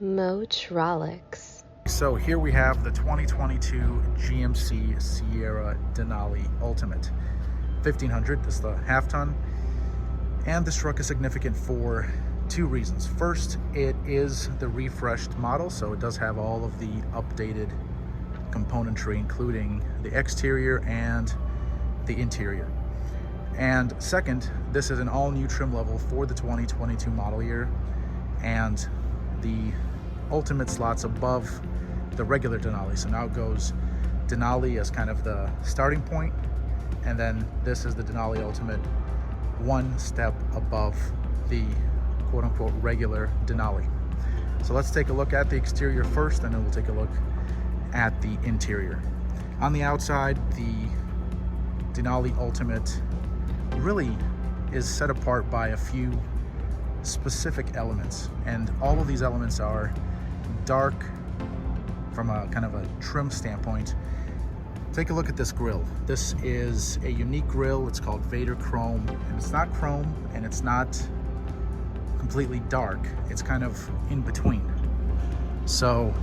Motronics. So here we have the 2022 GMC Sierra Denali Ultimate 1500. This is the half ton, and this truck is significant for two reasons. First, it is the refreshed model, so it does have all of the updated componentry, including the exterior and the interior. And second, this is an all-new trim level for the 2022 model year, and the Ultimate slots above the regular Denali. So now it goes Denali as kind of the starting point, and then this is the Denali Ultimate, one step above the quote-unquote regular Denali. So let's take a look at the exterior first, and then we'll take a look at the interior. On the outside, the Denali Ultimate really is set apart by a few specific elements, and all of these elements are dark from a kind of a trim standpoint. Take a look at this grille. This is a unique grille. It's called VADER Chrome, and it's not chrome and it's not completely dark. It's kind of in between. So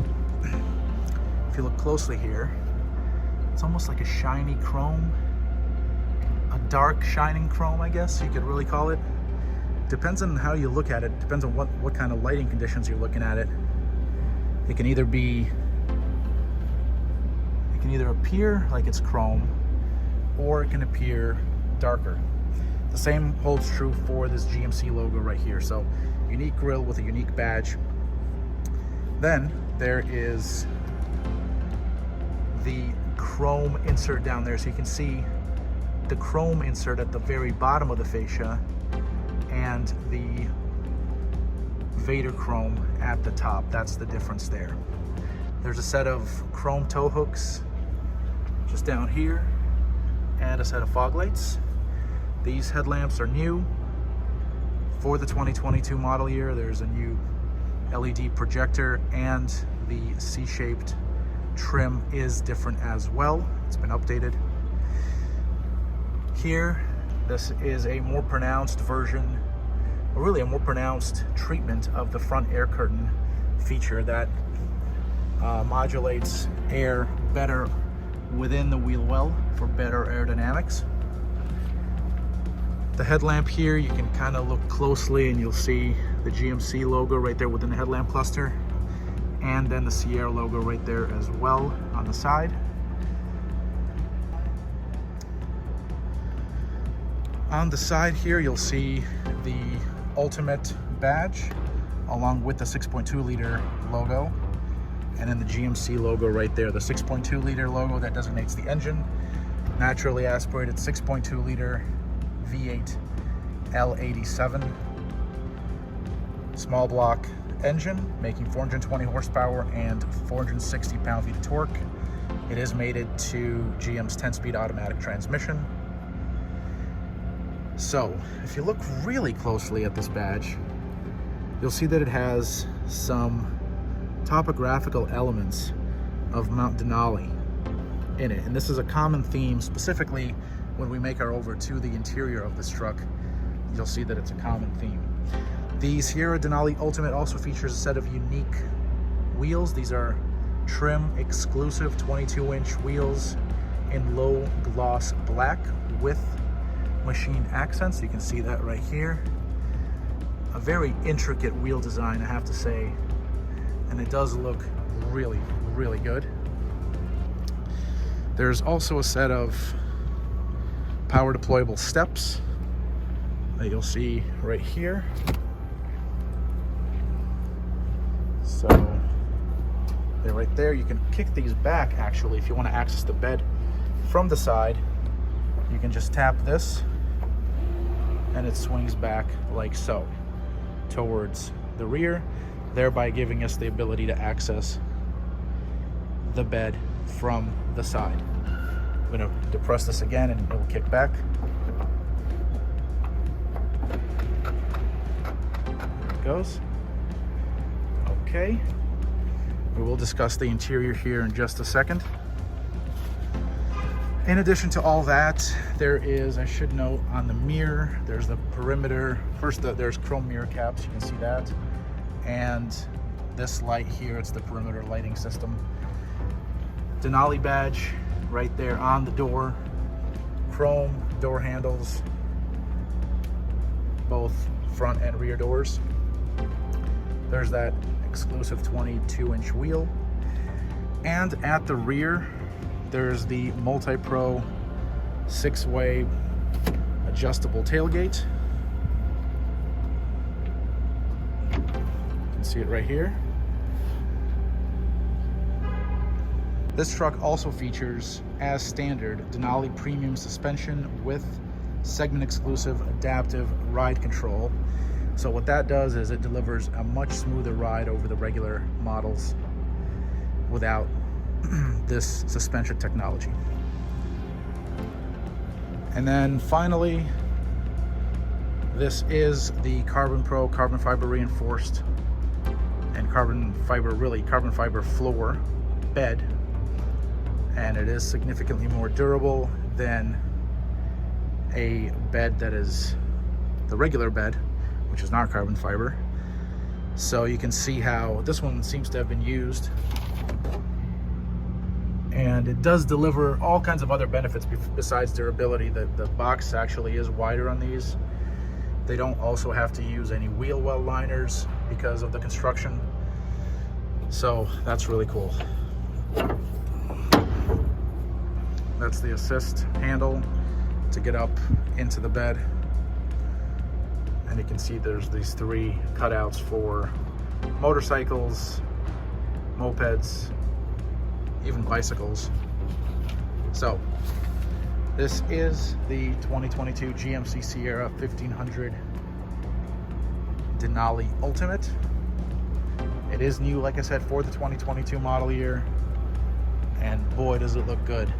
if you look closely here, it's almost like a shiny chrome, a dark shining chrome, I guess you could really call it. Depends on how you look at it. Depends on what kind of lighting conditions you're looking at it. It can either appear like it's chrome, or it can appear darker. The same holds true for this GMC logo right here. So unique grille with a unique badge. Then there is the chrome insert down there, so you can see the chrome insert at the very bottom of the fascia and the VADER chrome at the top. That's the difference there. There's a set of chrome tow hooks just down here and a set of fog lights. These headlamps are new for the 2022 model year. There's a new LED projector, and the C-shaped trim is different as well. It's been updated. Here, this is a more pronounced version, or really a more pronounced treatment of the front air curtain feature that modulates air better within the wheel well for better aerodynamics. The headlamp here, you can kind of look closely and you'll see the GMC logo right there within the headlamp cluster, and then the Sierra logo right there as well on the side. On the side here, you'll see the Ultimate badge along with the 6.2 liter logo, and then the GMC logo right there, the 6.2 liter logo that designates the engine. Naturally aspirated 6.2 liter V8 L87 small block engine, making 420 horsepower and 460 pound-feet of torque. It is mated to GM's 10-speed automatic transmission. So if you look really closely at this badge, you'll see that it has some topographical elements of Mount Denali in it, and this is a common theme. Specifically when we make our over to the interior of this truck, you'll see that it's a common theme. The Sierra Denali Ultimate also features a set of unique wheels. These are trim exclusive 22-inch wheels in low gloss black with machine accents. You can see that right here. A very intricate wheel design, I have to say, and it does look really, really good. There's also a set of power deployable steps that you'll see right here. So they're right there. You can kick these back, actually, if you want to access the bed from the side. You can just tap this and it swings back like so towards the rear, thereby giving us the ability to access the bed from the side. I'm going to depress this again and it will kick back. There it goes. Okay. We will discuss the interior here in just a second. In addition to all that, there is, I should note, on the mirror, there's the perimeter. First, there's chrome mirror caps, you can see that. And this light here, it's the perimeter lighting system. Denali badge right there on the door. Chrome door handles, both front and rear doors. There's that exclusive 22-inch wheel. And at the rear, there's the multi-pro 6-way adjustable tailgate. You can see it right here. This truck also features, as standard, Denali premium suspension with segment exclusive adaptive ride control. So what that does is it delivers a much smoother ride over the regular models without this suspension technology. And then finally, this is the Carbon Pro carbon fiber reinforced and carbon fiber floor bed. And it is significantly more durable than a bed that is the regular bed, which is not carbon fiber. So you can see how this one seems to have been used, and it does deliver all kinds of other benefits besides durability. The box actually is wider on these. They don't also have to use any wheel well liners because of the construction, so that's really cool. That's the assist handle to get up into the bed. And you can see there's these 3 cutouts for motorcycles, mopeds, even bicycles. So this is the 2022 GMC Sierra 1500 Denali Ultimate. It is new, like I said, for the 2022 model year, and boy does it look good.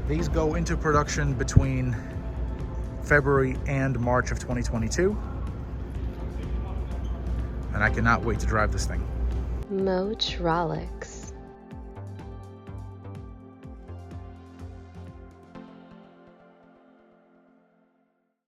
These go into production between February and March of 2022. And I cannot wait to drive this thing. Motrolics.